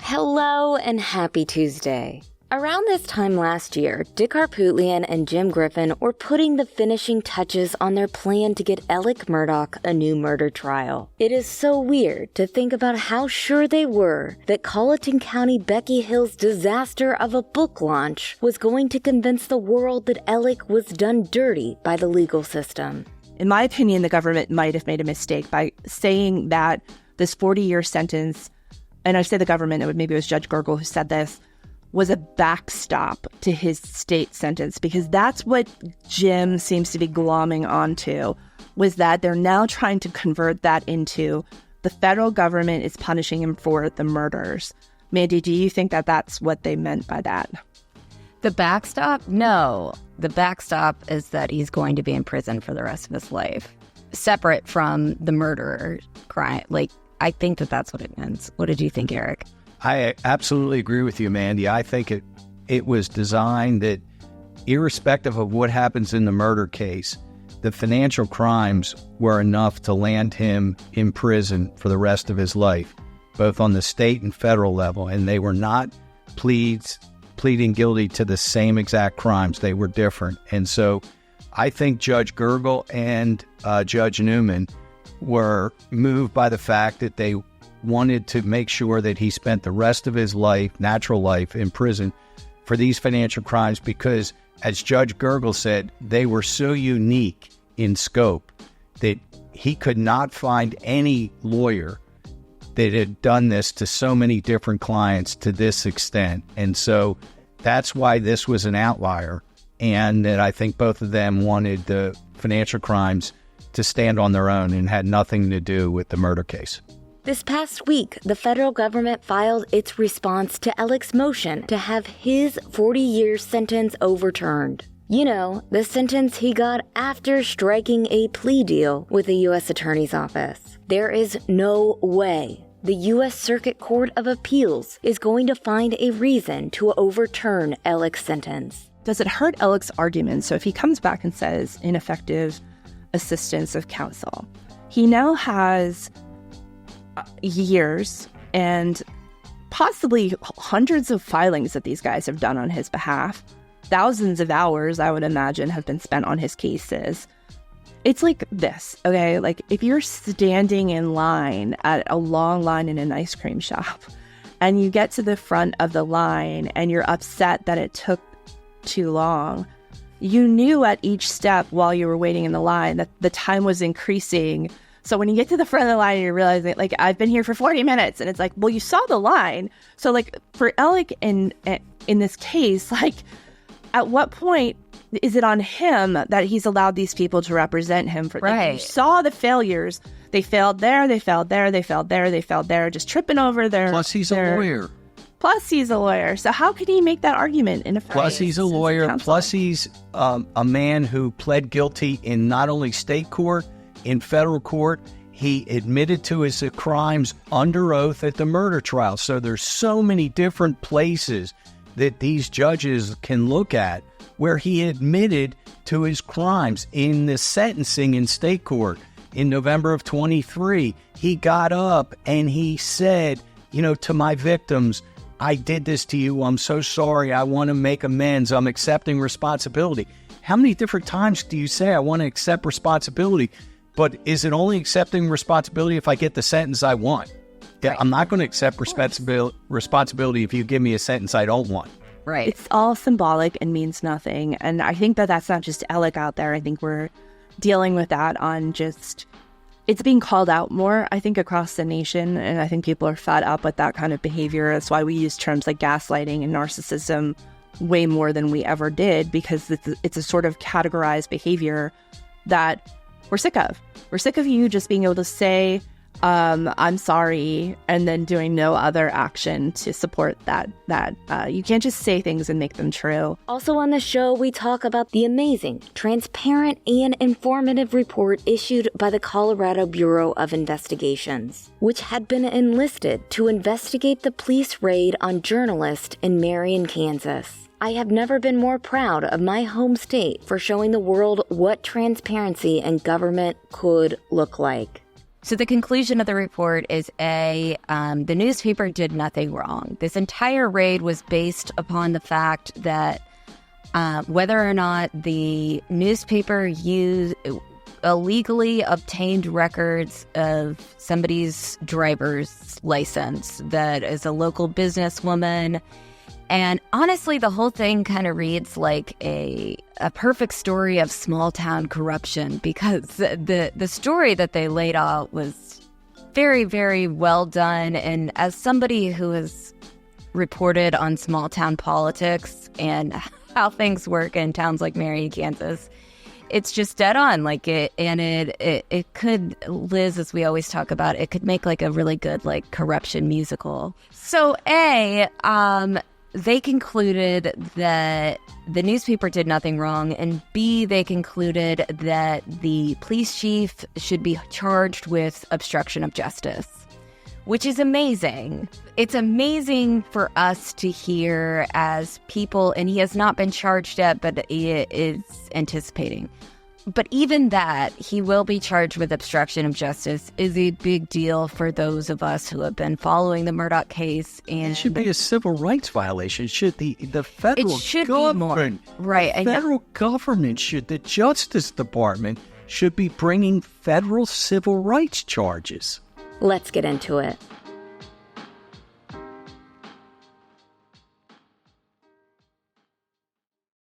Hello and happy Tuesday. Around this time last year, Dick Harpootlian and Jim Griffin were putting the finishing touches on their plan to get Alex Murdaugh a new murder trial. It is so weird to think about how sure they were that Colleton County Becky Hill's disaster of a book launch was going to convince the world that Alex was done dirty by the legal system. In my opinion, the government might have made a mistake by saying that this 40-year sentence, and I say the government, maybe it was Judge Gergel who said this, was a backstop to his state sentence, because that's what Jim seems to be glomming onto, was that they're now trying to convert that into the federal government is punishing him for the murders. Mandy, do you think that that's what they meant by that? The backstop? No. The backstop is that he's going to be in prison for the rest of his life, separate from the murderer crime. I think that that's what it means. What did you think, Eric? I absolutely agree with you, Mandy. I think it was designed that irrespective of what happens in the murder case, the financial crimes were enough to land him in prison for the rest of his life, both on the state and federal level. And they were not pleading guilty to the same exact crimes. They were different. And so I think Judge Gergel and Judge Newman were moved by the fact that they wanted to make sure that he spent the rest of his life, natural life, in prison for these financial crimes because, as Judge Gergel said, they were so unique in scope that he could not find any lawyer that had done this to so many different clients to this extent. And so that's why this was an outlier, and that I think both of them wanted the financial crimes to stand on their own and had nothing to do with the murder case. This past week, the federal government filed its response to Alex's motion to have his 40-year sentence overturned. You know, the sentence he got after striking a plea deal with the U.S. Attorney's Office. There is no way the U.S. Circuit Court of Appeals is going to find a reason to overturn Alex's sentence. Does it hurt Alex's argument? So if he comes back and says ineffective assistance of counsel, he now has years and possibly hundreds of filings that these guys have done on his behalf. Thousands of hours, I would imagine, have been spent on his cases. It's like this, okay? Like if you're standing in line at a long line in an ice cream shop and you get to the front of the line and you're upset that it took too long, you knew at each step while you were waiting in the line that the time was increasing. So when you get to the front of the line, you're realizing, like, I've been here for 40 minutes. And it's like, well, you saw the line. So, like, for Alex in this case, like, at what point is it on him that he's allowed these people to represent him? For, right. Like, you saw the failures. They failed there, they failed there, they failed there, they failed there, just tripping over their... Plus, he's a lawyer. Plus, he's a lawyer. So how can he make that argument in a phrase? Plus, he's a lawyer. Plus, he's a man who pled guilty in not only state court, in federal court. He admitted to his crimes under oath at the murder trial. So there's so many different places that these judges can look at where he admitted to his crimes. In the sentencing in state court in November of 23, he got up and he said, you know, to my victims, I did this to you. I'm so sorry. I want to make amends. I'm accepting responsibility. How many different times do you say, I want to accept responsibility? But is it only accepting responsibility if I get the sentence I want? Yeah, I'm not going to accept responsibility if you give me a sentence I don't want. Right. It's all symbolic and means nothing. And I think that that's not just Alec out there. I think we're dealing with that on just... It's being called out more, I think, across the nation. And I think people are fed up with that kind of behavior. That's why we use terms like gaslighting and narcissism way more than we ever did, because it's a sort of categorized behavior that we're sick of. We're sick of you just being able to say, I'm sorry, and then doing no other action to support that. You can't just say things and make them true. Also on the show, we talk about the amazing, transparent, and informative report issued by the Colorado Bureau of Investigations, which had been enlisted to investigate the police raid on journalists in Marion, Kansas. I have never been more proud of my home state for showing the world what transparency in government could look like. So the conclusion of the report is the newspaper did nothing wrong. This entire raid was based upon the fact that whether or not the newspaper illegally obtained records of somebody's driver's license that is a local businesswoman. And honestly, the whole thing kind of reads like a perfect story of small town corruption, because the story that they laid out was very, very well done. And as somebody who has reported on small town politics and how things work in towns like Marion, Kansas, it's just dead on. Like it could, Liz, as we always talk about, it could make like a really good like corruption musical. So they concluded that the newspaper did nothing wrong, and B, they concluded that the police chief should be charged with obstruction of justice, which is amazing. It's amazing for us to hear as people, and he has not been charged yet, but he is anticipating. But even that, he will be charged with obstruction of justice, is a big deal for those of us who have been following the Murdaugh case. And it should be a civil rights violation. Should the federal it should government, be more. Right? The federal government the Justice Department should be bringing federal civil rights charges. Let's get into it.